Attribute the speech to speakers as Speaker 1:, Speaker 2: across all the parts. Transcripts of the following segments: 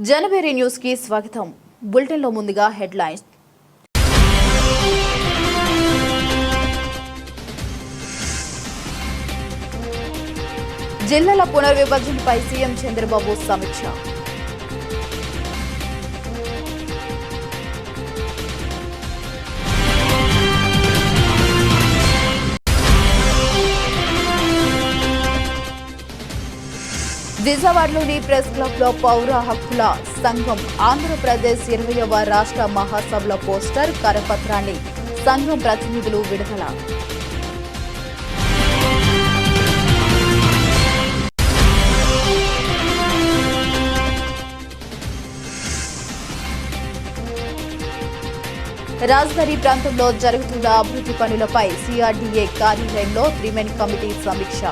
Speaker 1: జనవరి news కి స్వాగతం. Bulletin లో ముందుగా హెడ్లైన్స్. జిల్లాల పునర్విభజనపై సీఎం చంద్రబాబు సమీక్ష. విజయవాడలోని ప్రెస్ క్లబ్ లో పౌర హక్కుల సంఘం ఆంధ్రప్రదేశ్ 20వ రాష్ట్ర మహాసభల పోస్టర్ కరపత్రాన్ని సంఘం ప్రతినిధులు విడుదల. రాజధాని ప్రాంతంలో జరుగుతున్న అభివృద్ధి పనులపై సిఆర్డీఏ కార్యాలయంలో 3 కమిటీ సమీక్ష.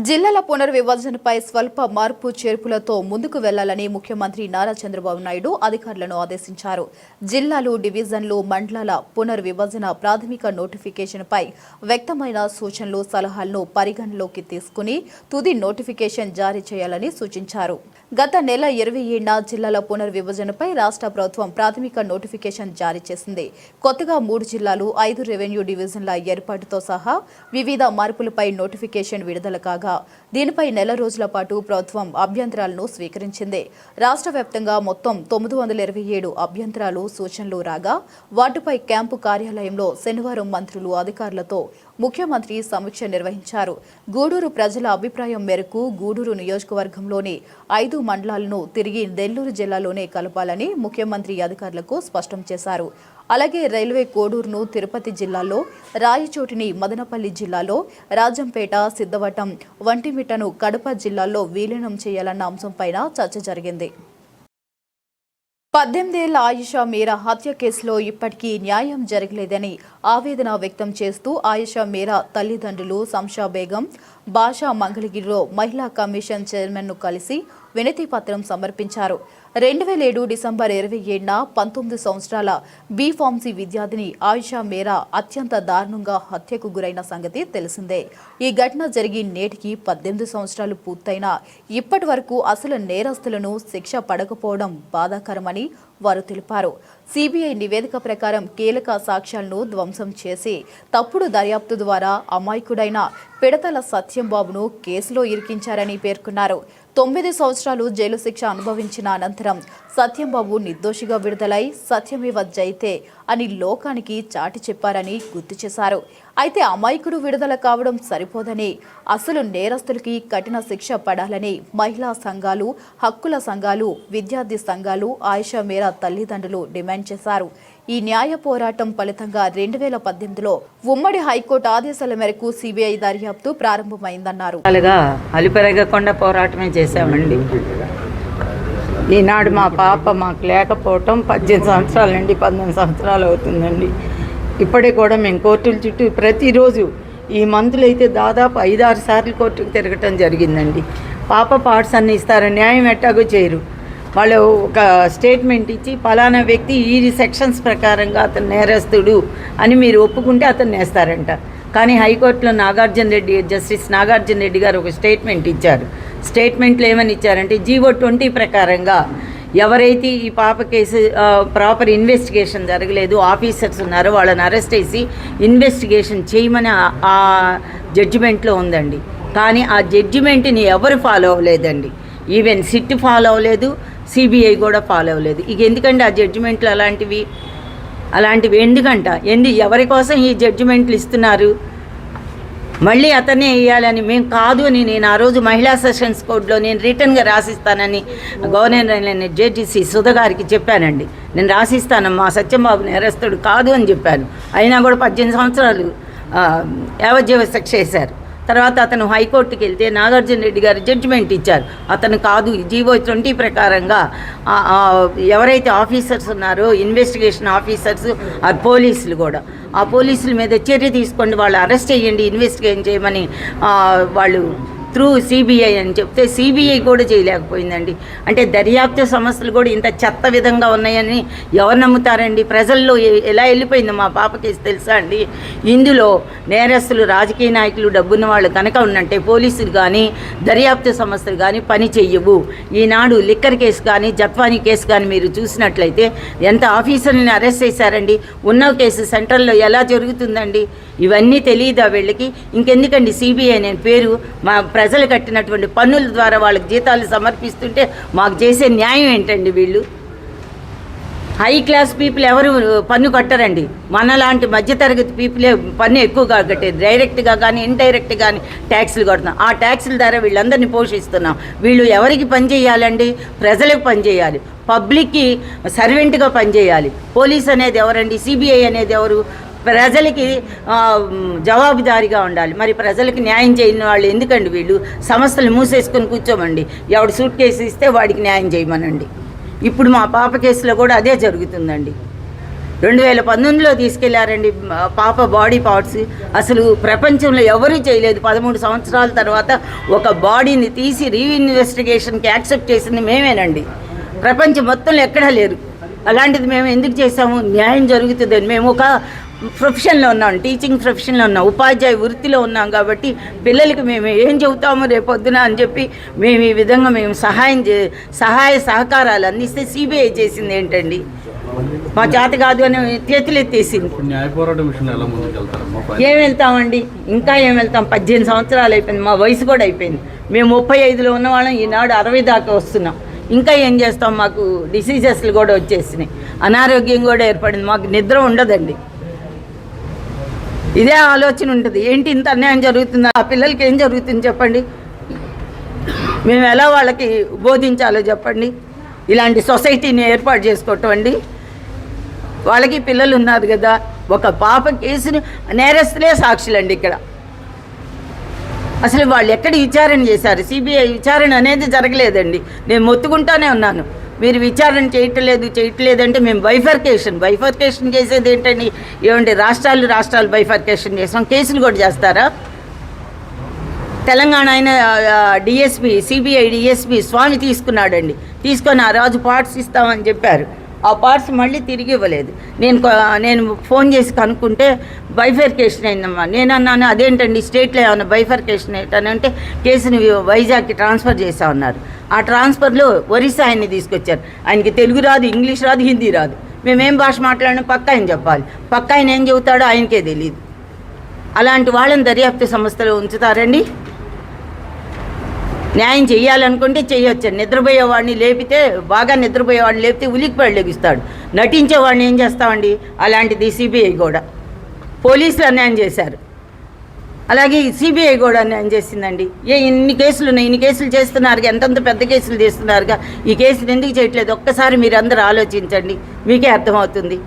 Speaker 1: జిల్లాల పునర్విభజనపై స్వల్ప మార్పు చేర్పులతో ముందుకు వెళ్లాలని ముఖ్యమంత్రి నారా చంద్రబాబు నాయుడు అధికారులను ఆదేశించారు. జిల్లాలు, డివిజన్లు, మండలాల పునర్విభజన ప్రాథమిక నోటిఫికేషన్పై వ్యక్తమైన సూచనలు, సలహాలను పరిగణలోకి తీసుకుని తుది నోటిఫికేషన్ జారీ చేయాలని సూచించారు. గత నెల 27న జిల్లాల పునర్విభజనపై రాష్ట్ర ప్రభుత్వం ప్రాథమిక నోటిఫికేషన్ జారీ చేసింది. కొత్తగా 3 జిల్లాలు, 5 రెవెన్యూ డివిజన్ల ఏర్పాటుతో సహా వివిధ మార్పులపై నోటిఫికేషన్ విడుదల కాగా దీనిపై నెల రోజుల పాటు ప్రభుత్వం అభ్యంతరాలను స్వీకరించింది. రాష్ట్ర వ్యాప్తంగా మొత్తం 927 అభ్యంతరాలు, సూచనలు రాగా వాటిపై క్యాంపు కార్యాలయంలో శనివారం మంత్రులు, అధికారులతో ముఖ్యమంత్రి సమీక్ష నిర్వహించారు. గూడూరు ప్రజల అభిప్రాయం మేరకు గూడూరు నియోజకవర్గంలోని 5 మండలాలను తిరిగి నెల్లూరు జిల్లాలోనే కలపాలని ముఖ్యమంత్రి అధికారులకు స్పష్టం చేశారు. అలాగే రైల్వే కోడూరును తిరుపతి జిల్లాలో, రాయచోటిని మదనపల్లి జిల్లాలో, రాజంపేట, సిద్ధవటం, వంటిమిట్టను కడప జిల్లాల్లో విలీనం చేయాలన్న అంశంపైన చర్చ జరిగింది. 18 ఏళ్ల ఆయిషా మీరా హత్య కేసులో ఇప్పటికీ న్యాయం జరగలేదని ఆవేదన వ్యక్తం చేస్తూ ఆయిషా మీరా తల్లిదండ్రులు సంషా బేగం, బాషా మంగళగిరిలో మహిళా కమిషన్ చైర్మన్ను కలిసి వినతి పత్రం సమర్పించారు. 2007 డిసెంబర్ 27న 19 సంవత్సరాల బీఫార్మసీ విద్యార్థిని ఆయిషా మీరా అత్యంత దారుణంగా హత్యకు గురైన సంగతి తెలిసిందే. ఈ ఘటన జరిగి నేటికి 18 సంవత్సరాలు పూర్తయినా ఇప్పటి వరకు అసలు నేరస్తులను శిక్ష పడకపోవడం బాధాకరమని వారు తెలిపారు. సిబిఐ నివేదిక ప్రకారం కీలక సాక్ష్యాలను ధ్వంసం చేసి తప్పుడు దర్యాప్తు ద్వారా అమాయకుడైన పిడతల సత్యంబాబును కేసులో ఇరికించారని పేర్కొన్నారు. 9 సంవత్సరాలు జైలు శిక్ష అనుభవించిన అనంతరం సత్యంబాబు నిర్దోషిగా విడుదలై సత్యమేవ జయతే అని లోకానికి చాటి చెప్పారని గుర్తు చేశారు. అయితే అమాయకుడు విడుదల కావడం సరిపోదని అసలు నేరస్తులకి కఠిన శిక్ష పడాలని మహిళా సంఘాలు, హక్కుల సంఘాలు, విద్యార్థి సంఘాలు, ఆయిషా మీరా తల్లిదండ్రులు డిమాండ్ చేశారు. ఈ న్యాయ పోరాటం ఫలితంగా 2018లో ఉమ్మడి హైకోర్టు ఆదేశాల మేరకు సిబిఐ దర్యాప్తు ప్రారంభమైందన్నారు.
Speaker 2: అలిపెరగకుండా పోరాటమే చేశామండి. ఈనాడు మా పాప మాకు లేకపోవటం 18 సంవత్సరాల నుండి 19 సంవత్సరాలు అవుతుందండి. ఇప్పటికి కూడా మేము కోర్టుల చుట్టూ ప్రతిరోజు ఈ మంత్లో అయితే దాదాపు 5-6 సార్లు కోర్టుకు తిరగటం జరిగిందండి. పాప పార్ట్స్ అన్ని ఇస్తారు, న్యాయం ఎట్టాగో చేయరు. వాళ్ళు ఒక స్టేట్మెంట్ ఇచ్చి పలానా వ్యక్తి ఈ సెక్షన్స్ ప్రకారంగా అతను నేరస్తుడు అని మీరు ఒప్పుకుంటే అతను వేస్తారంట. కానీ హైకోర్టులో జస్టిస్ నాగార్జున రెడ్డి గారు ఒక స్టేట్మెంట్ ఇచ్చారు. స్టేట్మెంట్లో ఏమని ఇచ్చారంటే జీవో 20 ప్రకారంగా ఎవరైతే ఈ పాప కేసు ప్రాపర్ ఇన్వెస్టిగేషన్ జరగలేదు, ఆఫీసర్స్ ఉన్నారో వాళ్ళని అరెస్ట్ చేసి ఇన్వెస్టిగేషన్ చేయమని ఆ జడ్జిమెంట్లో ఉందండి. కానీ ఆ జడ్జిమెంట్ని ఎవరు ఫాలో అవ్వలేదండి. ఈవెన్ సిట్ ఫాలో అవ్వలేదు, సిబిఐ కూడా ఫాలో అవ్వలేదు. ఇక ఎందుకంటే ఆ జడ్జిమెంట్లు అలాంటివి ఎవరి కోసం ఈ జడ్జిమెంట్లు ఇస్తున్నారు? మళ్ళీ అతనే వేయాలని మేము కాదు అని నేను ఆ రోజు మహిళా సెషన్స్ కోర్టులో నేను రిటర్న్గా రాసిస్తానని గవర్నర్ జడ్జిసి సుధ గారికి చెప్పానండి. నేను రాసిస్తానమ్మా, సత్యంబాబు నేరస్తుడు కాదు అని చెప్పాను. అయినా కూడా 18 సంవత్సరాలు యావజ్జీవ శిక్ష వేశారు. తర్వాత అతను హైకోర్టుకి వెళ్తే నాగార్జున రెడ్డి గారు జడ్జిమెంట్ ఇచ్చారు, అతను కాదు, జీవో 20 ప్రకారంగా ఎవరైతే ఆఫీసర్స్ ఉన్నారో ఇన్వెస్టిగేషన్ ఆఫీసర్స్, ఆ పోలీసులు కూడా, ఆ పోలీసుల మీద చర్య తీసుకోండి, వాళ్ళు అరెస్ట్ చేయండి, ఇన్వెస్టిగేషన్ చేయమని వాళ్ళు త్రూ సిబిఐ అని చెప్తే సిబిఐ కూడా చేయలేకపోయిందండి. అంటే దర్యాప్తు సంస్థలు కూడా ఇంత చెత్త విధంగా ఉన్నాయని ఎవరు నమ్ముతారండి? ప్రజల్లో ఎలా వెళ్ళిపోయింది మా పాప కేసు తెలుసా అండి? ఇందులో నేరస్తులు రాజకీయ నాయకులు, డబ్బున్న వాళ్ళు కనుక ఉన్నట్టే పోలీసులు కానీ దర్యాప్తు సంస్థలు కానీ పని చెయ్యవు. ఈనాడు లిక్కర్ కేసు కానీ జత్వానీ కేసు కానీ మీరు చూసినట్లయితే ఎంత ఆఫీసర్ని అరెస్ట్ చేశారండి. ఉన్న కేసు సెంట్రల్లో ఎలా జరుగుతుందండి? ఇవన్నీ తెలియదా వీళ్ళకి? ఇంకెందుకండి సిబిఐ అనే పేరు? మా ప్రజలు కట్టినటువంటి పన్నుల ద్వారా వాళ్ళకి జీతాలు సమర్పిస్తుంటే మాకు చేసే న్యాయం ఏంటండి? వీళ్ళు హై క్లాస్ పీపుల్ ఎవరు పన్ను కట్టరండి. మనలాంటి మధ్యతరగతి పీపులే పన్ను ఎక్కువగా కట్టేది. డైరెక్ట్గా కానీ ఇండైరెక్ట్ కానీ ట్యాక్సులు కడుతున్నాం. ఆ ట్యాక్సుల ద్వారా వీళ్ళందరినీ పోషిస్తున్నాం. వీళ్ళు ఎవరికి పని చేయాలండి? ప్రజలకు పని చేయాలి, పబ్లిక్కి సర్వెంట్గా పనిచేయాలి. పోలీస్ అనేది ఎవరండి? సిబిఐ అనేది ఎవరు? ప్రజలకి జవాబుదారీగా ఉండాలి. మరి ప్రజలకు న్యాయం చేయని వాళ్ళు ఎందుకండి? వీళ్ళు సంస్థలు మూసేసుకొని కూర్చోమండి. ఎవడు సూట్ కేసు ఇస్తే వాడికి న్యాయం చేయమనండి. ఇప్పుడు మా పాప కేసులో కూడా అదే జరుగుతుందండి. 2019లో తీసుకెళ్లారండి పాప బాడీ పార్ట్స్. అసలు ప్రపంచంలో ఎవరూ చేయలేదు. 13 సంవత్సరాల తర్వాత ఒక బాడీని తీసి రీఇన్వెస్టిగేషన్కి యాక్సెప్ట్ చేసింది మేమేనండి. ప్రపంచం మొత్తంలో ఎక్కడా లేరు. అలాంటిది మేము ఎందుకు చేసాము? న్యాయం జరుగుతుందని. మేము ఒక ప్రొఫెషన్లో ఉన్నాం, టీచింగ్ ప్రొఫెషన్లో ఉన్నాం, ఉపాధ్యాయ వృత్తిలో ఉన్నాం. కాబట్టి పిల్లలకి మేము ఏం చెబుతాము రేపొద్దున అని చెప్పి మేము ఈ విధంగా మేము సహాయ సహకారాలు అందిస్తే సిబిఐ చేసింది ఏంటండి? మా చేత కాదు అని చేతులు ఎత్తేసింది. ఏం వెళ్తామండి? ఇంకా ఏం వెళ్తాం? 18 సంవత్సరాలు అయిపోయింది. మా వయసు కూడా అయిపోయింది. మేము 35లో ఉన్నవాళ్ళం, ఈనాడు 60 దాకా వస్తున్నాం. ఇంకా ఏం చేస్తాం? మాకు డిసీజెస్లు కూడా వచ్చేసినాయి, అనారోగ్యం కూడా ఏర్పడింది. మాకు నిద్ర ఉండదండి. ఇదే ఆలోచన ఉంటుంది. ఏంటి ఇంత అన్యాయం జరుగుతుందా? ఆ పిల్లలకి ఏం జరుగుతుంది చెప్పండి? మేము ఎలా వాళ్ళకి బోధించాలో చెప్పండి? ఇలాంటి సొసైటీని ఏర్పాటు చేసుకోవటం అండి. వాళ్ళకి పిల్లలు ఉన్నారు కదా. ఒక పాప కేసుని నేరస్తులే సాక్షులండి ఇక్కడ. అసలు వాళ్ళు ఎక్కడ విచారణ చేశారు? సిబిఐ విచారణ అనేది జరగలేదండి. నేను మొత్తుకుంటానే ఉన్నాను, మీరు విచారణ చేయట్లేదంటే మేము బైఫర్కేషన్ చేసేది ఏంటండి? ఏమంటే రాష్ట్రాలు బైఫర్కేషన్ చేసాం, కేసులు కూడా చేస్తారా? తెలంగాణ అయిన డిఎస్పి, సిబిఐ డిఎస్పి స్వామి తీసుకున్నాడండి. తీసుకొని ఆ రోజు పార్ట్స్ ఇస్తామని చెప్పారు. ఆ పార్ట్స్ మళ్ళీ తిరిగి ఇవ్వలేదు. నేను ఫోన్ చేసి కనుక్కుంటే బైఫర్కేషన్ అయిందమ్మా. నేను అన్నాను అదేంటండి స్టేట్లో ఏమన్నా బైఫర్కేషన్ ఏంటంటే కేసుని వైజాగ్కి ట్రాన్స్ఫర్ చేసామన్నారు. ఆ ట్రాన్స్ఫర్లో ఒరిస్సా ఆయన్ని తీసుకొచ్చారు. ఆయనకి తెలుగు రాదు, ఇంగ్లీష్ రాదు, హిందీ రాదు. మేమేం భాష మాట్లాడినా పక్క ఆయన చెప్పాలి. పక్క ఆయన ఏం చెబుతాడో ఆయనకే తెలియదు. అలాంటి వాళ్ళని దర్యాప్తు సంస్థలో ఉంచుతారండి? న్యాయం చేయాలనుకుంటే చేయొచ్చండి. నిద్రపోయేవాడిని లేపితే, బాగా నిద్రపోయేవాడిని లేపితే ఉలిక్కిపడి లెగిస్తాడు. నటించేవాడిని ఏం చేస్తామండి? అలాంటిది సిబిఐ కూడా. పోలీసులు అన్యాయం చేశారు, అలాగే సిబిఐ కూడా అన్యాయం చేసిందండి. ఇన్ని కేసులు ఉన్నాయి, ఇన్ని కేసులు చేస్తున్నారుగా, ఎంతంత పెద్ద కేసులు చేస్తున్నారుగా. ఈ కేసులు ఎందుకు చేయట్లేదు? ఒక్కసారి మీరు అందరూ ఆలోచించండి, మీకే అర్థమవుతుంది.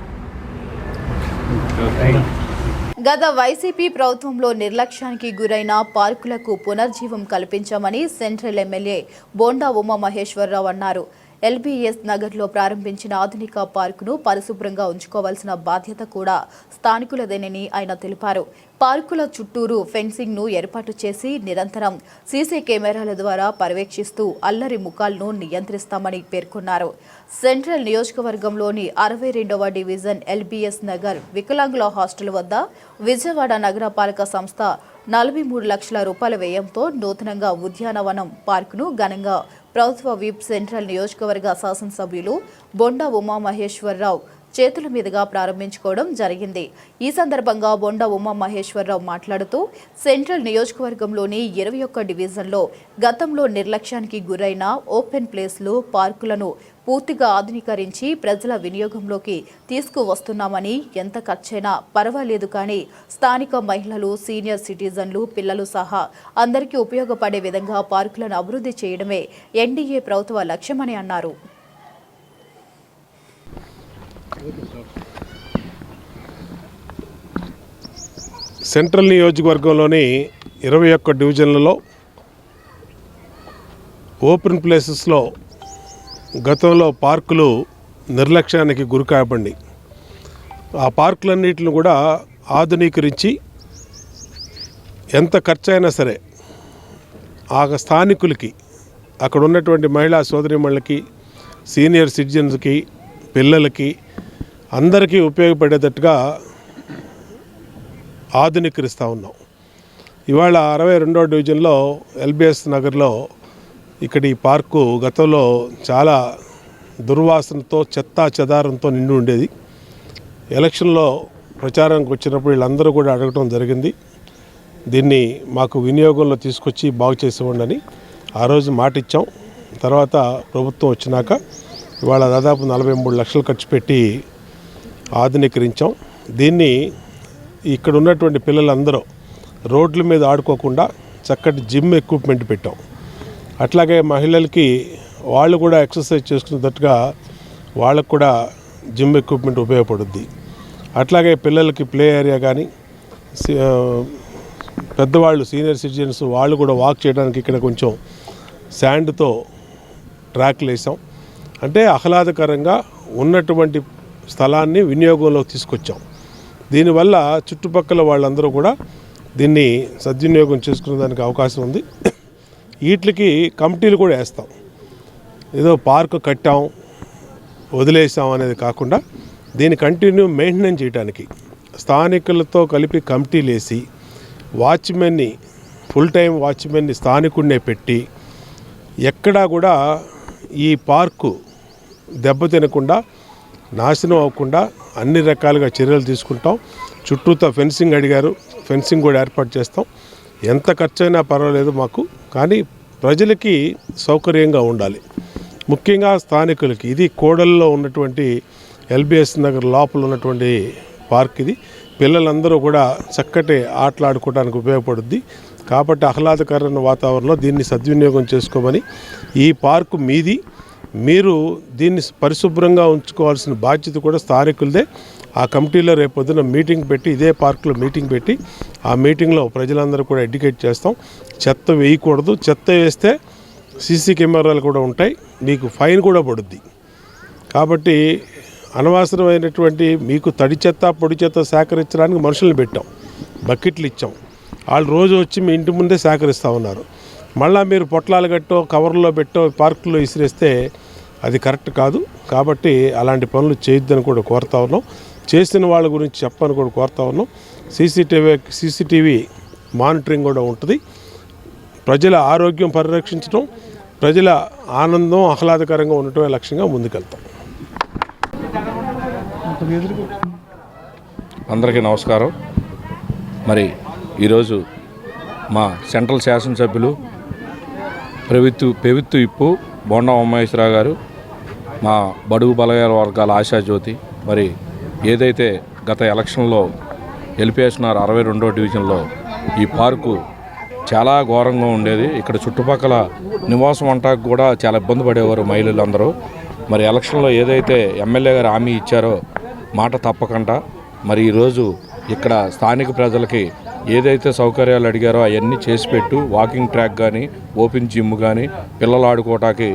Speaker 1: గత వైసీపీ ప్రభుత్వంలో నిర్లక్ష్యానికి గురైన పార్కులకు పునర్జీవం కల్పించామని సెంట్రల్ ఎమ్మెల్యే బోండా ఉమామహేశ్వరరావు అన్నారు. ఎల్బీఎస్ నగర్లో ప్రారంభించిన ఆధునిక పార్కును పరిశుభ్రంగా ఉంచుకోవాల్సిన బాధ్యత కూడా స్థానికులదేనని ఆయన తెలిపారు. పార్కుల చుట్టూరు ఫెన్సింగ్ ను ఏర్పాటు చేసి నిరంతరం సీసీ కెమెరాల ద్వారా పర్యవేక్షిస్తూ అల్లరి ముఖాలను నియంత్రిస్తామని పేర్కొన్నారు. సెంట్రల్ నియోజకవర్గంలోని 62వ డివిజన్ ఎల్బీఎస్ నగర్ వికలాంగుల హాస్టల్ వద్ద విజయవాడ నగరపాలక సంస్థ 43 లక్షల రూపాయల వ్యయంతో నూతనంగా ఉద్యానవనం పార్కును ఘనంగా ప్రభుత్వ విప్ సెంట్రల్ నియోజకవర్గ శాసనసభ్యులు బొండా ఉమామహేశ్వరరావు చేతుల మీదుగా ప్రారంభించుకోవడం జరిగింది. ఈ సందర్భంగా బొండా ఉమామహేశ్వరరావు మాట్లాడుతూ సెంట్రల్ నియోజకవర్గంలోని 21 డివిజన్లో గతంలో నిర్లక్ష్యానికి గురైన ఓపెన్ ప్లేస్లు, పార్కులను పూర్తిగా ఆధునీకరించి ప్రజల వినియోగంలోకి తీసుకువస్తున్నామని, ఎంత ఖర్చైనా పర్వాలేదు కానీ స్థానిక మహిళలు, సీనియర్ సిటిజన్లు, పిల్లలు సహా అందరికీ ఉపయోగపడే విధంగా పార్కులను అభివృద్ధి చేయడమే ఎన్డీఏ ప్రభుత్వ లక్ష్యమని అన్నారు.
Speaker 3: సెంట్రల్ నియోజకవర్గంలోని 21 డివిజన్లలో ఓపెన్ ప్లేసెస్లో గతంలో పార్కులు నిర్లక్ష్యానికి గురికాయబడి ఆ పార్కులన్నిటిని కూడా ఆధునీకరించి ఎంత ఖర్చు అయినా సరే ఆ స్థానికులకి, అక్కడ ఉన్నటువంటి మహిళా సోదరీమణులకి, సీనియర్ సిటిజన్స్కి, పిల్లలకి అందరికీ ఉపయోగపడేటట్టుగా ఆధునీకరిస్తూ ఉన్నాం. ఇవాళ 62వ డివిజన్లో ఎల్బిఎస్ నగర్లో ఇక్కడ ఈ పార్కు గతంలో చాలా దుర్వాసనతో, చెత్తా చెదారంతో నిండి ఉండేది. ఎలక్షన్లో ప్రచారానికి వచ్చినప్పుడు వీళ్ళందరూ కూడా అడగటం జరిగింది, దీన్ని మాకు వినియోగంలో తీసుకొచ్చి బాగు చేసేవాడిని. ఆ రోజు మాట ఇచ్చాం. తర్వాత ప్రభుత్వం వచ్చినాక ఇవాళ దాదాపు 43 లక్షలు ఖర్చు పెట్టి ఆధునీకరించాం. దీన్ని ఇక్కడ ఉన్నటువంటి పిల్లలందరూ రోడ్ల మీద ఆడుకోకుండా చక్కటి జిమ్ ఎక్విప్మెంట్ పెట్టాం. అట్లాగే మహిళలకి వాళ్ళు కూడా ఎక్సర్సైజ్ చేసుకునేటట్టుగా వాళ్ళకు కూడా జిమ్ ఎక్విప్మెంట్ ఉపయోగపడుద్ది. అట్లాగే పిల్లలకి ప్లే ఏరియా కానీ, పెద్దవాళ్ళు సీనియర్ సిటిజన్స్ వాళ్ళు కూడా వాక్ చేయడానికి ఇక్కడ కొంచెం శాండ్తో ట్రాక్లు వేసాం. అంటే ఆహ్లాదకరంగా ఉన్నటువంటి స్థలాన్ని వినియోగంలోకి తీసుకొచ్చాం. దీనివల్ల చుట్టుపక్కల వాళ్ళందరూ కూడా దీన్ని సద్వినియోగం చేసుకునే దానికి అవకాశం ఉంది. వీటికి కమిటీలు కూడా వేస్తాం. ఏదో పార్కు కట్టాం వదిలేసాం అనేది కాకుండా దీన్ని కంటిన్యూ మెయింటెనెన్స్ చేయడానికి స్థానికులతో కలిపి కమిటీలు వేసి వాచ్మెన్ని, ఫుల్ టైం వాచ్మెన్ని స్థానికుడినే పెట్టి ఎక్కడా కూడా ఈ పార్కు దెబ్బతినకుండా, నాశనం అవ్వకుండా అన్ని రకాలుగా చర్యలు తీసుకుంటాం. చుట్టూతో ఫెన్సింగ్ అడిగారు, ఫెన్సింగ్ కూడా ఏర్పాటు చేస్తాం. ఎంత ఖర్చైనా పర్వాలేదు మాకు, కానీ ప్రజలకి సౌకర్యంగా ఉండాలి. ముఖ్యంగా స్థానికులకి. ఇది కోడల్లో ఉన్నటువంటి ఎల్బిఎస్ నగర్ లోపల ఉన్నటువంటి పార్క్. ఇది పిల్లలందరూ కూడా చక్కటి ఆటలాడుకోవడానికి ఉపయోగపడుద్ది. కాబట్టి ఆహ్లాదకరమైన వాతావరణంలో దీన్ని సద్వినియోగం చేసుకోమని, ఈ పార్కు మీది, మీరు దీన్ని పరిశుభ్రంగా ఉంచుకోవాల్సిన బాధ్యత కూడా స్థానికులదే. ఆ కమిటీలో రేపొద్దున మీటింగ్ పెట్టి, ఇదే పార్కులో మీటింగ్ పెట్టి, ఆ మీటింగ్లో ప్రజలందరూ కూడా ఎడ్యుకేట్ చేస్తాం. చెత్త వేయకూడదు, చెత్త వేస్తే సీసీ కెమెరాలు కూడా ఉంటాయి, మీకు ఫైన్ కూడా పడుద్ది. కాబట్టి అనవసరమైనటువంటి మీకు తడి చెత్త, పొడి చెత్త సేకరించడానికి మనుషుల్ని పెట్టాం, బకెట్లు ఇచ్చాం. వాళ్ళు రోజు వచ్చి మీ ఇంటి ముందే సేకరిస్తూ ఉన్నారు. మళ్ళీ మీరు పొట్లాలు కట్టో, కవర్లో పెట్టో పార్కులో ఇసిరేస్తే అది కరెక్ట్ కాదు. కాబట్టి అలాంటి పనులు చేయొద్దని కూడా కోరుతా ఉన్నాం. చేసిన వాళ్ళ గురించి చెప్పని కూడా కోరుతా ఉన్నాం. సీసీటీవీ మానిటరింగ్ కూడా ఉంటుంది. ప్రజల ఆరోగ్యం పరిరక్షించడం, ప్రజల ఆనందం, ఆహ్లాదకరంగా ఉండటమే లక్ష్యంగా ముందుకెళ్తాం.
Speaker 4: అందరికీ నమస్కారం. మరి ఈరోజు మా సెంట్రల్ శాసనసభ్యులు పెవిత్తు ఇప్పు బోండా ఉమేశ్వరరావు గారు, మా బడుగు బలగాల వర్గాల ఆశాజ్యోతి, మరి ఏదైతే గత ఎలక్షన్లో ఎల్పిఎస్ఆర్ 62వ డివిజన్లో ఈ పార్కు చాలా ఘోరంగా ఉండేది. ఇక్కడ చుట్టుపక్కల నివాసం అంటాకు కూడా చాలా ఇబ్బంది పడేవారు మహిళలందరూ. మరి ఎలక్షన్లో ఏదైతే ఎమ్మెల్యే గారు హామీ ఇచ్చారో మాట తప్పకుండా మరి ఈరోజు ఇక్కడ స్థానిక ప్రజలకి ఏదైతే సౌకర్యాలు అడిగారో అవన్నీ చేసి పెట్టు, వాకింగ్ ట్రాక్ కానీ, ఓపెన్ జిమ్ కానీ, పిల్లలు ఆడుకోవటానికి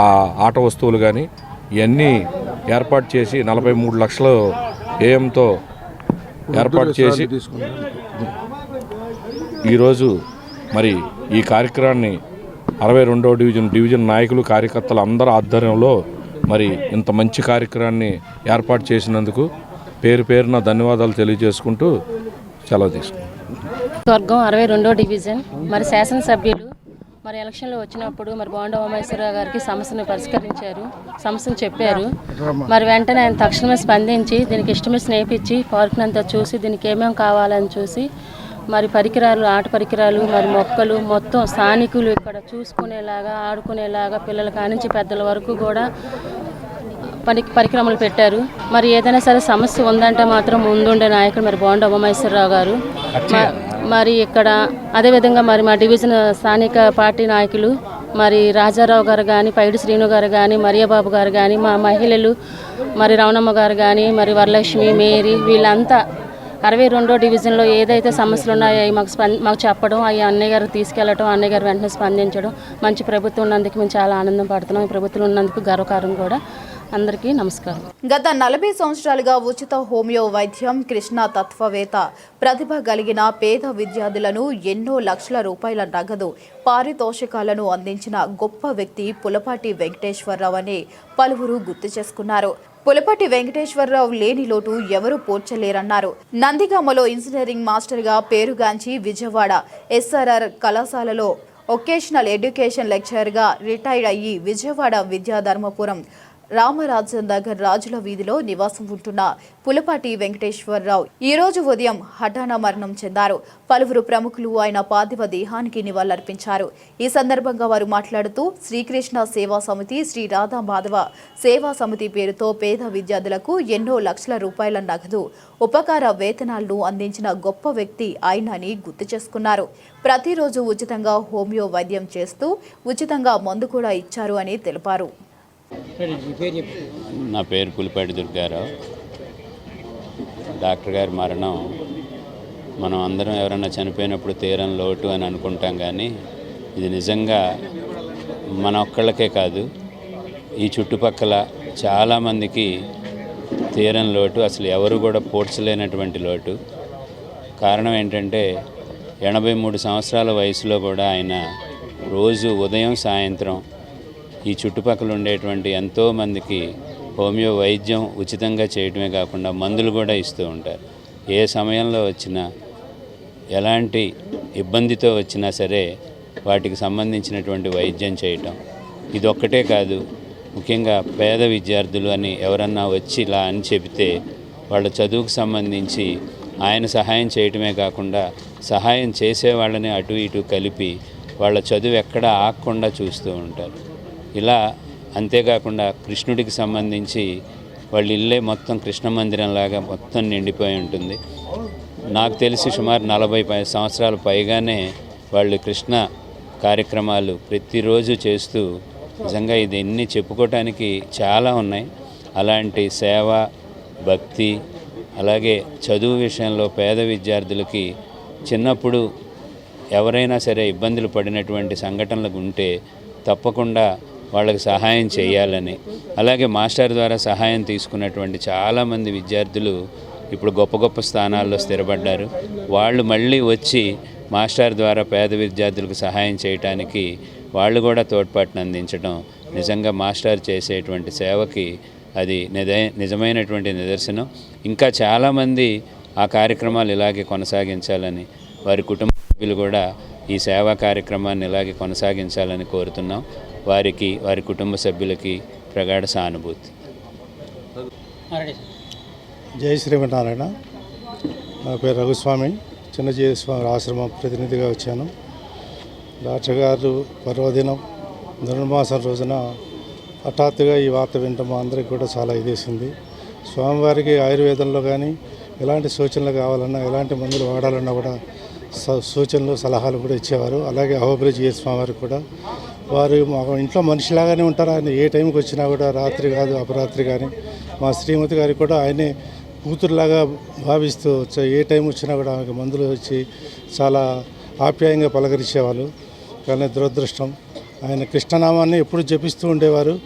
Speaker 4: ఆ ఆట వస్తువులు కానీ ఇవన్నీ ఏర్పాటు చేసి 43 లక్షలు ఏఎంతో ఏర్పాటు చేసి ఈరోజు మరి ఈ కార్యక్రమాన్ని 62వ డివిజన్ నాయకులు, కార్యకర్తలు అందరూ ఆధ్వర్యంలో మరి ఇంత మంచి కార్యక్రమాన్ని ఏర్పాటు చేసినందుకు పేరున ధన్యవాదాలు తెలియజేసుకుంటూ సెలవు తీసుకుంటాం.
Speaker 5: వర్గం 62వ డివిజన్ మరి శాసనసభ్యులు మరి ఎలక్షన్లో వచ్చినప్పుడు మరి బోండా ఉమేశ్వరరావు గారికి సమస్యను పరిష్కరించారు, సమస్యను చెప్పారు. మరి వెంటనే ఆయన తక్షణమే స్పందించి దీనికి ఇష్టమే నేర్పించి పార్కుని అంతా చూసి దీనికి ఏమేమి కావాలని చూసి మరి పరికరాలు, ఆట పరికరాలు, మరి మొక్కలు మొత్తం స్థానికులు ఇక్కడ చూసుకునేలాగా, ఆడుకునేలాగా పిల్లల కానించి పెద్దల వరకు కూడా పరికరములు పెట్టారు. మరి ఏదైనా సరే సమస్య ఉందంటే మాత్రం ముందుండే నాయకుడు మరి బోండా ఉమేశ్వరరావు గారు. మరి ఇక్కడ అదేవిధంగా మరి మా డివిజన్ స్థానిక పార్టీ నాయకులు మరి రాజారావు గారు కానీ, పైడి శ్రీను గారు కానీ, మరియాబాబు గారు కానీ, మా మహిళలు మరి రవణమ్మ గారు కానీ, మరి వరలక్ష్మి, మేరీ, వీళ్ళంతా 62వ డివిజన్లో ఏదైతే సమస్యలు ఉన్నాయో అవి మాకు చెప్పడం, అవి అన్నయ్య గారు తీసుకెళ్లడం, అన్నయ్య గారు వెంటనే స్పందించడం. మంచి ప్రభుత్వం ఉన్నందుకు మేము చాలా ఆనందం పడుతున్నాం. ఈ ప్రభుత్వం ఉన్నందుకు గర్వకారం కూడా. అందరికీ నమస్కారం.
Speaker 1: గత 40 సంవత్సరాలుగా ఉచిత హోమియో వైద్యం కృష్ణ తత్వవేత్త ప్రతిభ కలిగిన పేద విద్యార్థులను ఎన్నో లక్షల రూపాయల నగదు పారితోషికాలను అందించిన గొప్ప వ్యక్తి పులపాటి వెంకటేశ్వరరావు అని పలువురు గుర్తు చేసుకున్నారు. పులపాటి వెంకటేశ్వరరావు లేని లోటు ఎవరూ పోడ్చలేరన్నారు. నందిగామలో ఇంజనీరింగ్ మాస్టర్గా పేరుగాంచి విజయవాడ ఎస్ఆర్ఆర్ కళాశాలలో వొకేషనల్ ఎడ్యుకేషన్ లెక్చరర్గా రిటైర్డ్ అయ్యి విజయవాడ విద్యాధర్మపురం రామరాజన్ నగర్ రాజుల వీధిలో నివాసం ఉంటున్న పులపాటి వెంకటేశ్వరరావు ఈ రోజు ఉదయం హఠాన మరణం చెందారు. పలువురు ప్రముఖులు ఆయన పార్థివ దేహానికి నివాళులర్పించారు. ఈ సందర్భంగా వారు మాట్లాడుతూ శ్రీకృష్ణ సేవా సమితి, శ్రీ రాధా మాధవ సేవా సమితి పేరుతో పేద విద్యార్థులకు ఎన్నో లక్షల రూపాయల నగదు ఉపకార వేతనాలను అందించిన గొప్ప వ్యక్తి ఆయన అని గుర్తు చేసుకున్నారు. ప్రతిరోజు ఉచితంగా హోమియో వైద్యం చేస్తూ ఉచితంగా మందు కూడా ఇచ్చారు అని తెలిపారు.
Speaker 6: నా పేరు పులిపాటి దుర్గారావు. డాక్టర్ గారి మరణం మనం అందరం ఎవరైనా చనిపోయినప్పుడు తీరని లోటు అని అనుకుంటాం, కానీ ఇది నిజంగా మన ఒక్కళ్ళకే కాదు, ఈ చుట్టుపక్కల చాలామందికి తీరని లోటు, అసలు ఎవరు కూడా పోడ్చలేనటువంటి లోటు. కారణం ఏంటంటే 83 సంవత్సరాల వయసులో కూడా ఆయన రోజు ఉదయం సాయంత్రం ఈ చుట్టుపక్కల ఉండేటువంటి ఎంతోమందికి హోమియో వైద్యం ఉచితంగా చేయడమే కాకుండా మందులు కూడా ఇస్తూ ఉంటారు. ఏ సమయంలో వచ్చినా, ఎలాంటి ఇబ్బందితో వచ్చినా సరే వాటికి సంబంధించినటువంటి వైద్యం చేయటం. ఇదొక్కటే కాదు, ముఖ్యంగా పేద విద్యార్థులు అని ఎవరన్నా వచ్చి ఇలా అని చెబితే వాళ్ళ చదువుకు సంబంధించి ఆయన సహాయం చేయటమే కాకుండా సహాయం చేసే వాళ్ళని అటు ఇటు కలిపి వాళ్ళ చదువు ఎక్కడ ఆగకుండా చూస్తూ ఉంటారు. ఇలా అంతేకాకుండా కృష్ణుడికి సంబంధించి వాళ్ళ ఇల్లే మొత్తం కృష్ణ మందిరంలాగా మొత్తం నిండిపోయి ఉంటుంది. నాకు తెలిసి సుమారు 40 సంవత్సరాల పైగానే వాళ్ళు కృష్ణ కార్యక్రమాలు ప్రతిరోజు చేస్తూ, నిజంగా ఇది ఎన్ని చెప్పుకోవటానికి చాలా ఉన్నాయి. అలాంటి సేవ, భక్తి, అలాగే చదువు విషయంలో పేద విద్యార్థులకి చిన్నప్పుడు ఎవరైనా సరే ఇబ్బందులు పడినటువంటి సంఘటనలు ఉంటే తప్పకుండా వాళ్ళకి సహాయం చేయాలని, అలాగే మాస్టర్ ద్వారా సహాయం తీసుకున్నటువంటి చాలామంది విద్యార్థులు ఇప్పుడు గొప్ప గొప్ప స్థానాల్లో స్థిరపడ్డారు. వాళ్ళు మళ్ళీ వచ్చి మాస్టర్ ద్వారా పేద విద్యార్థులకు సహాయం చేయటానికి వాళ్ళు కూడా తోడ్పాటును అందించడం నిజంగా మాస్టర్ చేసేటువంటి సేవకి అది నిజమైనటువంటి నిదర్శనం. ఇంకా చాలామంది ఆ కార్యక్రమాలు ఇలాగే కొనసాగించాలని, వారి కుటుంబ సభ్యులు కూడా ఈ సేవా కార్యక్రమాన్ని ఇలాగే కొనసాగించాలని కోరుతున్నాం. వారికి, వారి కుటుంబ సభ్యులకి ప్రగాఢ సానుభూతి.
Speaker 7: జై శ్రీమన్నారాయణ. నా పేరు రఘుస్వామి, చిన్నజీయస్వామి ఆశ్రమం ప్రతినిధిగా వచ్చాను. డాక్టర్ గారు పర్వదినం ధనుర్మాసం రోజున హఠాత్తుగా ఈ వార్త వినడం మా అందరికీ కూడా చాలా ఇదేసింది. స్వామివారికి ఆయుర్వేదంలో కానీ ఎలాంటి సూచనలు కావాలన్నా, ఎలాంటి మందులు వాడాలన్నా కూడా సూచనలు, సలహాలు కూడా ఇచ్చేవారు. అలాగే అహోబిల జీఎస్ స్వామివారికి కూడా వారు మా ఇంట్లో మనిషిలాగానే ఉంటారు. ఆయన ఏ టైంకి వచ్చినా కూడా, రాత్రి కాదు అపరాత్రి కానీ, మా శ్రీమతి గారికి కూడా ఆయనే కూతురులాగా భావిస్తూ ఏ టైం వచ్చినా కూడా ఆమెకు మందులు వచ్చి చాలా ఆప్యాయంగా పలకరించేవాళ్ళు. కానీ దురదృష్టం, ఆయన కృష్ణనామాన్ని ఎప్పుడు జపిస్తూ ఉండేవారు.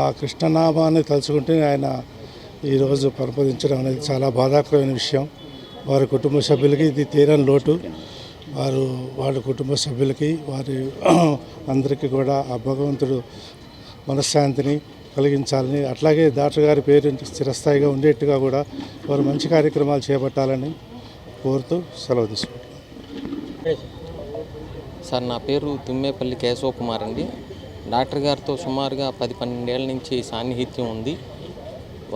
Speaker 7: ఆ కృష్ణనామాన్ని తలుచుకుంటే ఆయన ఈరోజు పరపదించడం అనేది చాలా బాధాకరమైన విషయం. వారి కుటుంబ సభ్యులకి ఇది తీరని లోటు. వాళ్ళ కుటుంబ సభ్యులకి, వారి అందరికీ కూడా ఆ భగవంతుడు మనశ్శాంతిని కలిగించాలని, అట్లాగే డాక్టర్ గారి పేరు స్థిరస్థాయిగా ఉండేట్టుగా కూడా వారు మంచి కార్యక్రమాలు చేపట్టాలని కోరుతూ సెలవు తీసుకుంటాం.
Speaker 8: సార్, నా పేరు తుమ్మేపల్లి కేశవ కుమార్ అండి. డాక్టర్ గారితో సుమారుగా 10-12 ఏళ్ళ నుంచి సాన్నిహిత్యం ఉంది.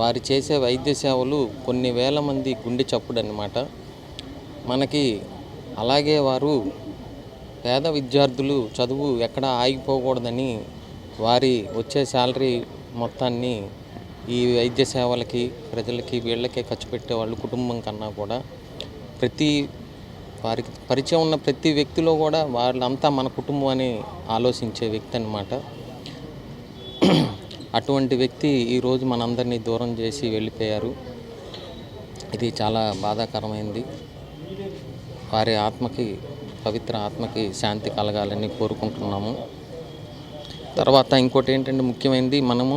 Speaker 8: వారు చేసే వైద్య సేవలు కొన్ని వేల మంది గుండె చప్పుడు అన్నమాట మనకి. అలాగే వారు పేద విద్యార్థులు చదువు ఎక్కడ ఆగిపోకూడదని వారి వచ్చే శాలరీ మొత్తాన్ని ఈ వైద్య సేవలకి, ప్రజలకి, వీళ్ళకే ఖర్చు పెట్టేవాళ్ళు. కుటుంబం కన్నా కూడా వారికి పరిచయం ఉన్న ప్రతి వ్యక్తిలో కూడా వాళ్ళంతా మన కుటుంబం అని ఆలోచించే వ్యక్తి అన్నమాట. అటువంటి వ్యక్తి ఈరోజు మనందరినీ దూరం చేసి వెళ్ళిపోయారు. ఇది చాలా బాధాకరమైంది. వారి ఆత్మకి, పవిత్ర ఆత్మకి శాంతి కలగాలని కోరుకుంటున్నాము. తర్వాత ఇంకోటి ఏంటంటే ముఖ్యమైనది, మనము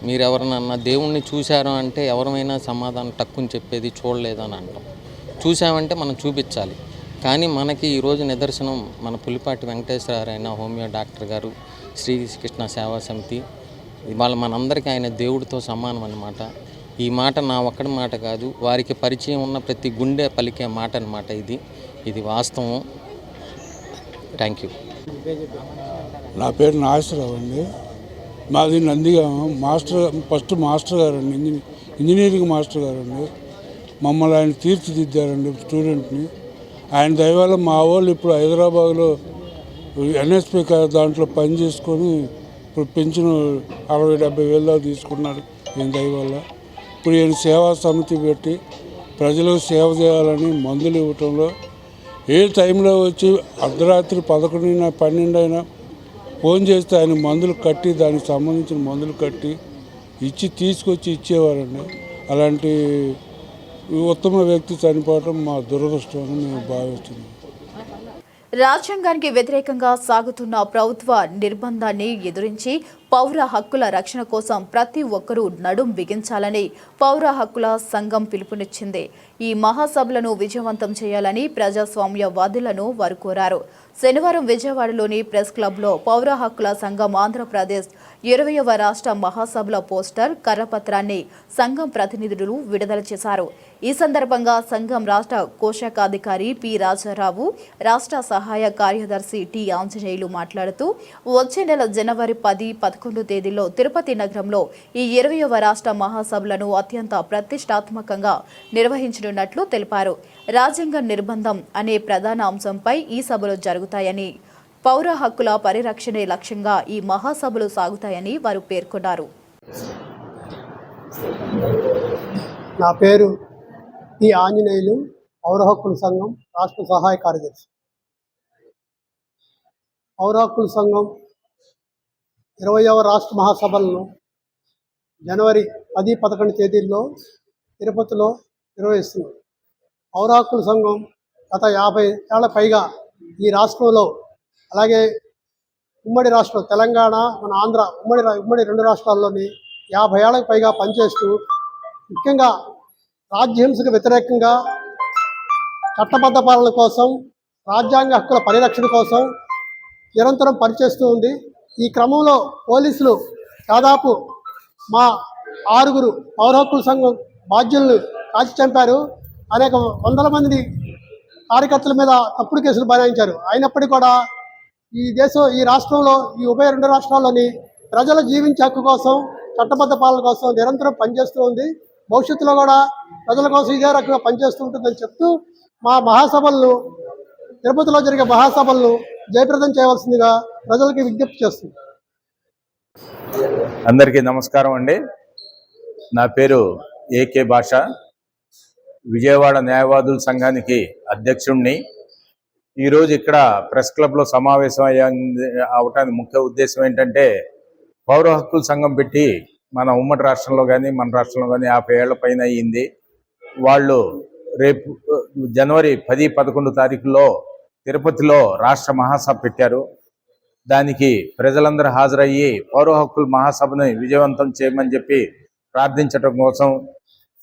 Speaker 8: మీరు ఎవరినన్నా దేవుణ్ణి చూశారు అంటే ఎవరైనా సమాధానం టక్కుని చెప్పేది చూడలేదని అంటాం. చూసామంటే మనం చూపించాలి. కానీ మనకి ఈరోజు నిదర్శనం మన పులిపాటి వెంకటేశ్వరరావు హోమియో డాక్టర్ గారు, శ్రీకృష్ణ సేవా సమితి, ఇవాళ మనందరికీ ఆయన దేవుడితో సమానం అన్నమాట. ఈ మాట నా ఒక్కడి మాట కాదు, వారికి పరిచయం ఉన్న ప్రతి గుండె పలికే మాట అన్నమాట. ఇది వాస్తవం. Thank you.
Speaker 9: నా పేరు నాగేశ్వరరావు అండి. మాది నందిగామ. ఫస్ట్ మాస్టర్ గారండి, ఇంజనీరింగ్ మాస్టర్ గారండి. మమ్మల్ని ఆయన తీర్చిదిద్దారండి స్టూడెంట్ని. ఆయన దయ వల్ల మా వాళ్ళు ఇప్పుడు హైదరాబాద్లో ఎన్ఎస్పి దాంట్లో పని చేసుకొని ఇప్పుడు పెన్షన్ 60-70 వేల దాకా తీసుకున్నారు ఈయన దయ వల్ల. ఇప్పుడు ఈయన సేవా సమితి పెట్టి ప్రజలకు సేవ చేయాలని మందులు ఇవ్వటంలో ఏ టైంలో వచ్చి అర్ధరాత్రి 11 12 అయినా ఫోన్ చేస్తే ఆయన మందులు కట్టి, దానికి సంబంధించిన మందులు కట్టి తీసుకొచ్చి ఇచ్చేవారండి. అలాంటి ఉత్తమ వ్యక్తి చనిపోవటం మా దురదృష్టం అని మేము భావిస్తున్నాం.
Speaker 1: రాజ్యాంగానికి వ్యతిరేకంగా సాగుతున్న ప్రభుత్వ నిర్బంధాన్ని ఎదురించి పౌర హక్కుల రక్షణ కోసం ప్రతి ఒక్కరూ నడుం బిగించాలని పౌర హక్కుల సంఘం పిలుపునిచ్చింది. ఈ మహాసభలను విజయవంతం చేయాలని ప్రజాస్వామ్యవాదులను వారు కోరారు. శనివారం విజయవాడలోని ప్రెస్ క్లబ్లో పౌర హక్కుల సంఘం ఆంధ్రప్రదేశ్ 20వ రాష్ట్ర మహాసభల పోస్టర్ కరపత్రాన్ని సంఘం ప్రతినిధులు విడుదల చేశారు. ఈ సందర్భంగా సంఘం రాష్ట్ర కోశాధికారి పి రాజారావు, రాష్ట్ర సహాయ కార్యదర్శి టి ఆంజనేయులు మాట్లాడుతూ వచ్చే నెల జనవరి 10-11 తేదీల్లో తిరుపతి నగరంలో ఈ 20వ రాష్ట్ర మహాసభలను అత్యంత ప్రతిష్టాత్మకంగా నిర్వహించనున్నట్లు తెలిపారు. రాజ్యాంగ నిర్బంధం అనే ప్రధాన అంశంపై ఈ సభలు జరుగుతాయని, పౌర హక్కుల పరిరక్షణే లక్ష్యంగా ఈ మహాసభలు సాగుతాయని వారు పేర్కొన్నారు.
Speaker 10: నా పేరు టి ఆంజనేయులు, పౌర హక్కుల సంఘం రాష్ట్ర సహాయ కార్యదర్శి. పౌర హక్కుల సంఘం 20వ రాష్ట్ర మహాసభలను జనవరి 10-11 తేదీల్లో తిరుపతిలో నిర్వహిస్తున్నాం. పౌర హక్కుల సంఘం గత 50 ఏళ్ల పైగా ఈ రాష్ట్రంలో, అలాగే ఉమ్మడి రాష్ట్రం తెలంగాణ, మన ఆంధ్ర ఉమ్మడి 2 రాష్ట్రాల్లోని 50 ఏళ్లకు పైగా పనిచేస్తూ ముఖ్యంగా రాజ్యహింసకు వ్యతిరేకంగా చట్టబద్ధ పాలన కోసం, రాజ్యాంగ హక్కుల పరిరక్షణ కోసం నిరంతరం పనిచేస్తూ ఉంది. ఈ క్రమంలో పోలీసులు దాదాపు మా 6 పౌర హక్కుల సంఘం బాధ్యులను కాల్చి చంపారు. అనేక వందల మంది కార్యకర్తల మీద తప్పుడు కేసులు బనాయించారు. అయినప్పటికీ కూడా ఈ రాష్ట్రంలో, ఈ ఉభయ 2 రాష్ట్రాల్లోని ప్రజల జీవించే హక్కు కోసం, చట్టబద్ధ పాలన కోసం నిరంతరం పనిచేస్తూ ఉంది. భవిష్యత్తులో కూడా ప్రజల కోసం ఇదే రకంగా పనిచేస్తూ ఉంటుందని చెప్తూ మా మహాసభలను, తిరుపతిలో జరిగే మహాసభలను జయప్రదం చేయవలసిందిగా ప్రజలకి విజ్ఞప్తి చేస్తుంది.
Speaker 11: అందరికీ నమస్కారం అండి. నా పేరు ఏకే భాష, విజయవాడ న్యాయవాదుల సంఘానికి అధ్యక్షుడిని. ఈరోజు ఇక్కడ ప్రెస్ క్లబ్లో సమావేశం అవటానికి ముఖ్య ఉద్దేశం ఏంటంటే, పౌర హక్కుల సంఘం పెట్టి మన ఉమ్మడి రాష్ట్రంలో కానీ మన రాష్ట్రంలో కానీ 50 ఏళ్ల పైన అయ్యింది. వాళ్ళు రేపు జనవరి 10-11 తారీఖుల్లో తిరుపతిలో రాష్ట్ర మహాసభ పెట్టారు. దానికి ప్రజలందరూ హాజరయ్యి పౌర హక్కుల మహాసభని విజయవంతం చేయమని చెప్పి ప్రార్థించడం కోసం,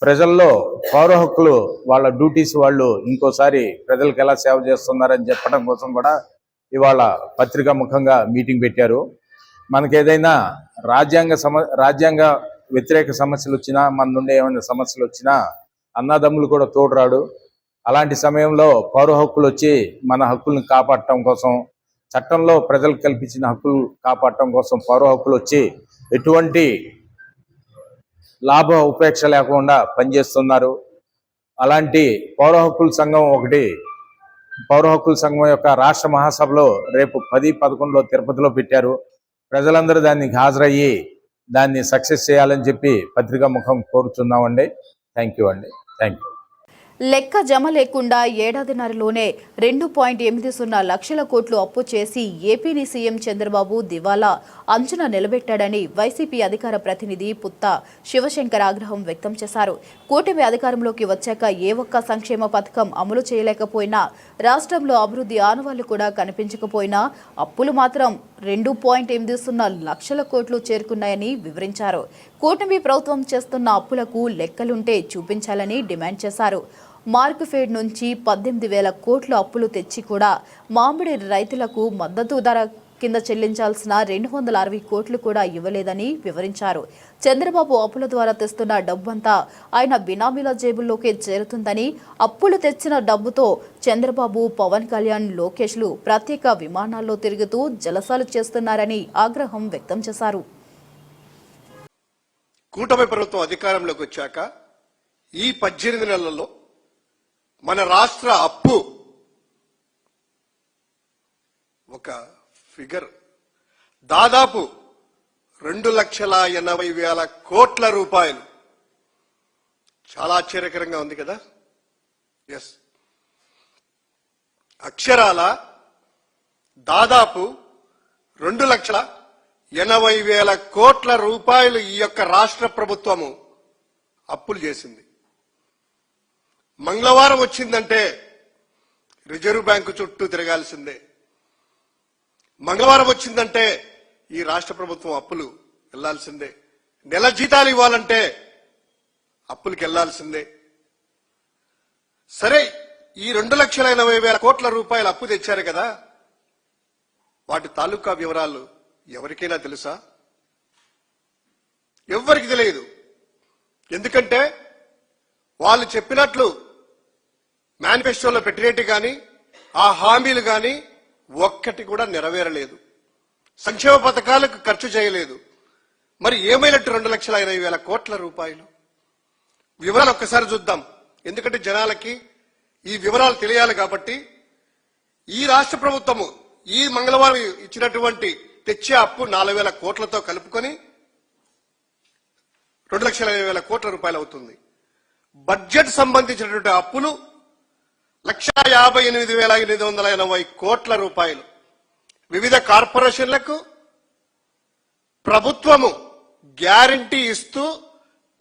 Speaker 11: ప్రజల్లో పౌర హక్కులు వాళ్ళ డ్యూటీస్ వాళ్ళు ఇంకోసారి ప్రజలకు ఎలా సేవ చేస్తున్నారని చెప్పడం కోసం కూడా ఇవాళ పత్రికా ముఖంగా మీటింగ్ పెట్టారు. మనకేదైనా రాజ్యాంగ వ్యతిరేక సమస్యలు వచ్చినా, మన నుండి ఏమైనా సమస్యలు వచ్చినా అన్నదమ్ములు కూడా తోడురాడు. అలాంటి సమయంలో పౌర హక్కులు వచ్చి మన హక్కులను కాపాడటం కోసం, చట్టంలో ప్రజలకు కల్పించిన హక్కులు కాపాడటం కోసం పౌర హక్కులు వచ్చి ఎటువంటి లాభ ఉపేక్ష లేకుండా పనిచేస్తున్నారు. అలాంటి పౌర హక్కుల సంఘం యొక్క రాష్ట్ర మహాసభలో రేపు 10-11లో తిరుపతిలో పెట్టారు. ప్రజలందరూ దానికి హాజరయ్యి దాన్ని సక్సెస్ చేయాలని చెప్పి పత్రికా ముఖం కోరుతున్నామండి. థ్యాంక్ యూ అండి. Thank you.
Speaker 1: లెక్క జమ లేకుండా ఏడాదిన్నరలోనే 2.80 లక్షల కోట్లు అప్పు చేసి ఏపీని సీఎం చంద్రబాబు దివాలా అంచున నిలబెట్టాడని వైసీపీ అధికార ప్రతినిధి పుత్త శివశంకర్ ఆగ్రహం వ్యక్తం చేశారు. కూటమి అధికారంలోకి వచ్చాక ఏ ఒక్క సంక్షేమ పథకం అమలు చేయలేకపోయినా, రాష్ట్రంలో అభివృద్ధి ఆనవాళ్లు కూడా కనిపించకపోయినా అప్పులు మాత్రం 2.80 లక్షల కోట్లు చేరుకున్నాయని వివరించారు. కూటమి ప్రభుత్వం చేస్తున్న అప్పులకు లెక్కలుంటే చూపించాలని డిమాండ్ చేశారు. మార్క్ఫెడ్ నుంచి 18,000 కోట్ల అప్పులు తెచ్చి కూడా మామిడి రైతులకు మద్దతు ధర కింద చెల్లించాల్సిన 260 కోట్లు కూడా ఇవ్వలేదని వివరించారు. చంద్రబాబు అప్పుల ద్వారా తెస్తున్న డబ్బంతా ఆయన బినామీల జేబుల్లోకి చేరుతుందని, అప్పులు తెచ్చిన డబ్బుతో చంద్రబాబు, పవన్ కళ్యాణ్, లోకేష్లు ప్రత్యేక విమానాల్లో తిరుగుతూ జలసాలు చేస్తున్నారని ఆగ్రహం వ్యక్తం చేశారు.
Speaker 12: కూటమి ప్రభుత్వం అధికారంలోకి వచ్చాక ఈ 18 నెలల్లో మన రాష్ట్ర అప్పు ఒక ఫిగర్ దాదాపు 2,80,000 కోట్ల రూపాయలు. చాలా ఆశ్చర్యకరంగా ఉంది కదా. ఎస్, అక్షరాల దాదాపు 2,80,000 కోట్ల రూపాయలు ఈ యొక్క రాష్ట్ర ప్రభుత్వము అప్పులు చేసింది. మంగళవారం వచ్చిందంటే రిజర్వ్ బ్యాంకు చుట్టూ తిరగాల్సిందే. మంగళవారం వచ్చిందంటే ఈ రాష్ట్ర ప్రభుత్వం అప్పులు వెళ్లాల్సిందే. నెల జీతాలు ఇవ్వాలంటే అప్పులకు వెళ్లాల్సిందే. సరే, ఈ 2,80,000 కోట్ల రూపాయలు అప్పు తెచ్చారు కదా, వాటి తాలూకా వివరాలు ఎవరికైనా తెలుసా? ఎవ్వరికి తెలియదు. ఎందుకంటే వాళ్ళు చెప్పినట్లు మేనిఫెస్టోలో పెట్టినట్టు కానీ ఆ హామీలు కానీ ఒక్కటి కూడా నెరవేరలేదు. సంక్షేమ పథకాలకు ఖర్చు చేయలేదు. మరి ఏమైనట్టు 2,80,000 కోట్ల రూపాయలు? వివరాలు ఒక్కసారి చూద్దాం. ఎందుకంటే జనాలకి ఈ వివరాలు తెలియాలి కాబట్టి. ఈ రాష్ట్ర ప్రభుత్వము ఈ మంగళవారం ఇచ్చినటువంటి తెచ్చే అప్పు 4,000 కోట్లతో కలుపుకొని 2,80,000 కోట్ల రూపాయలు అవుతుంది. బడ్జెట్ సంబంధించినటువంటి అప్పులు 1,58,880 కోట్ల రూపాయలు. వివిధ కార్పొరేషన్లకు ప్రభుత్వము గ్యారంటీ ఇస్తూ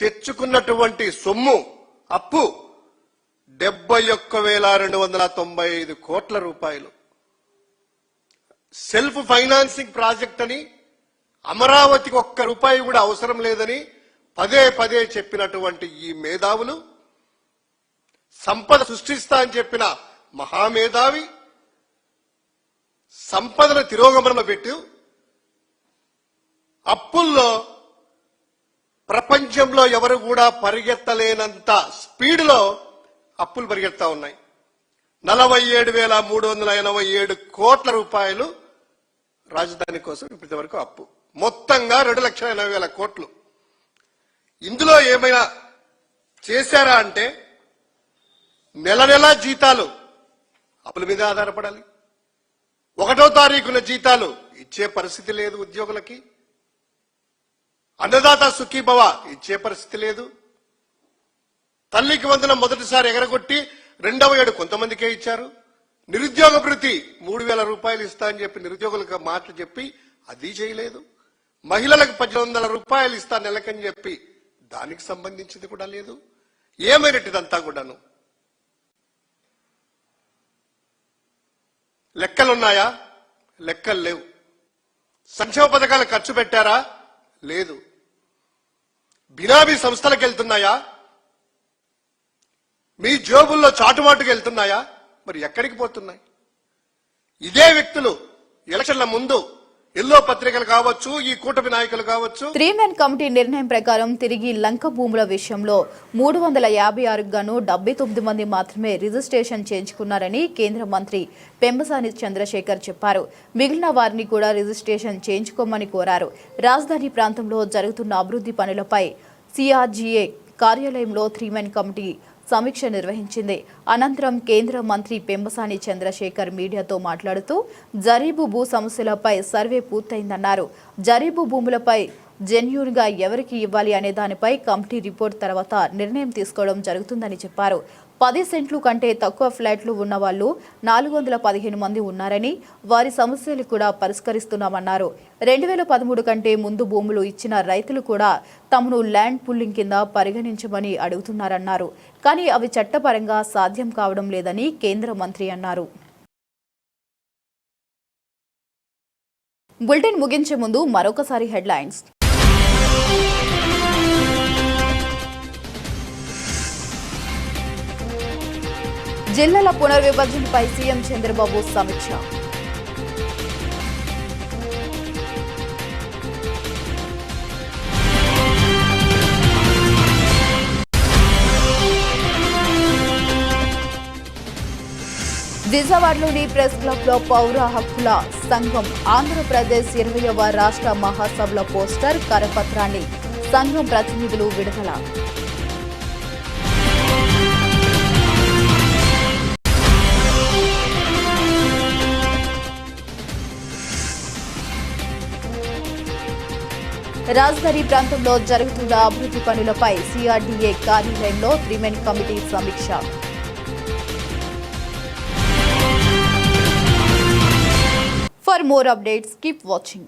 Speaker 12: తెచ్చుకున్నటువంటి సొమ్ము అప్పు 71,295 కోట్ల రూపాయలు. సెల్ఫ్ ఫైనాన్సింగ్ ప్రాజెక్ట్ అని, అమరావతికి ఒక్క రూపాయి కూడా అవసరం లేదని పదే పదే చెప్పినటువంటి ఈ మేధావులు, సంపద సృష్టిస్తా అని చెప్పిన మహామేధావి సంపదను తిరోగమనంలో పెట్టి అప్పుల్లో ప్రపంచంలో ఎవరు కూడా పరిగెత్తలేనంత స్పీడ్లో అప్పులు పరిగెత్తా ఉన్నాయి. 47,387 కోట్ల రూపాయలు రాజధాని కోసం ఇప్పటి వరకు అప్పు. మొత్తంగా 2,80,000 కోట్లు. ఇందులో ఏమైనా చేశారా అంటే నెల నెల జీతాలు అప్పుల మీద ఆధారపడాలి. 1వ తారీఖున జీతాలు ఇచ్చే పరిస్థితి లేదు ఉద్యోగులకి. అన్నదాత సుఖీభవ ఇచ్చే పరిస్థితి లేదు. తల్లికి వందనం మొదటిసారి ఎగరగొట్టి 2వ ఏడు కొంతమందికే ఇచ్చారు. నిరుద్యోగ భృతి 3,000 రూపాయలు ఇస్తా అని చెప్పి నిరుద్యోగులకు మాటలు చెప్పి అది చేయలేదు. మహిళలకు 1,800 రూపాయలు ఇస్తా నెలకని చెప్పి దానికి సంబంధించింది కూడా లేదు. ఏమైనట్టిదంతా కూడాను లెక్కలున్నాయా? లెక్కలు లేవు. సంక్షేమ పథకాలు ఖర్చు పెట్టారా? లేదు. బినామీ సంస్థలకు వెళ్తున్నాయా? మీ జోబుల్లో చాటుమాటుకు వెళ్తున్నాయా? మరి ఎక్కడికి పోతున్నాయి? ఇదే వ్యక్తులు ఎలక్షన్ల ముందు ఎల్లో పత్రికలు కావచ్చు, ఈ కూటమి నాయకులు కావచ్చు,
Speaker 1: 3 కమిటీ నిర్ణయం ప్రకారం తిరిగి లంక భూముల విషయంలో 356 గాను 79 మంది మాత్రమే రిజిస్ట్రేషన్ చేయించుకున్నారని కేంద్ర మంత్రి పెంబసాని చంద్రశేఖర్ చెప్పారు. మిగిలిన వారిని కూడా రిజిస్ట్రేషన్ చేయించుకోమని కోరారు. రాజధాని ప్రాంతంలో జరుగుతున్న అభివృద్ధి పనులపై సిఆర్జీఏ కార్యాలయంలో 3 కమిటీ సమీక్ష నిర్వహించింది. అనంతరం కేంద్ర మంత్రి పెంబసాని చంద్రశేఖర్ మీడియాతో మాట్లాడుతూ జరీబు భూ సమస్యలపై సర్వే పూర్తయిందన్నారు. జరీబు భూములపై జెన్యూన్ గా ఎవరికి ఇవ్వాలి అనే దానిపై కమిటీ రిపోర్ట్ తర్వాత నిర్ణయం తీసుకోవడం జరుగుతుందని చెప్పారు. 10 సెంట్లు కంటే తక్కువ ఫ్లాట్లు ఉన్న వాళ్ళు 415 మంది ఉన్నారని, వారి సమస్యలు కూడా పరిష్కరిస్తున్నామన్నారు. 2013 కంటే ముందు భూములు ఇచ్చిన రైతులు కూడా తమను ల్యాండ్ పుల్లింగ్ కింద పరిగణించమని అడుగుతున్నారన్నారు. కానీ అవి చట్టపరంగా సాధ్యం కావడం లేదని కేంద్ర మంత్రి అన్నారు. బులెటిన్ ముగించే ముందు మరొకసారి హెడ్లైన్స్. జిల్లాల పునర్విభజనపై సీఎం చంద్రబాబు సమీక్ష. విజయవాడలోని ప్రెస్ క్లబ్లో పౌర హక్కుల సంఘం ఆంధ్రప్రదేశ్ 20వ రాష్ట్ర మహాసభల పోస్టర్ కరపత్రాన్ని సంఘం ప్రతినిధులు విడుదల. రాజధాని ప్రాంతంలో జరుగుతున్న అభివృద్ధి పనులపై సిఆర్డీఏ కార్యాలయంలో 3-మెన్ కమిటీ సమీక్ష. For more updates, keep watching.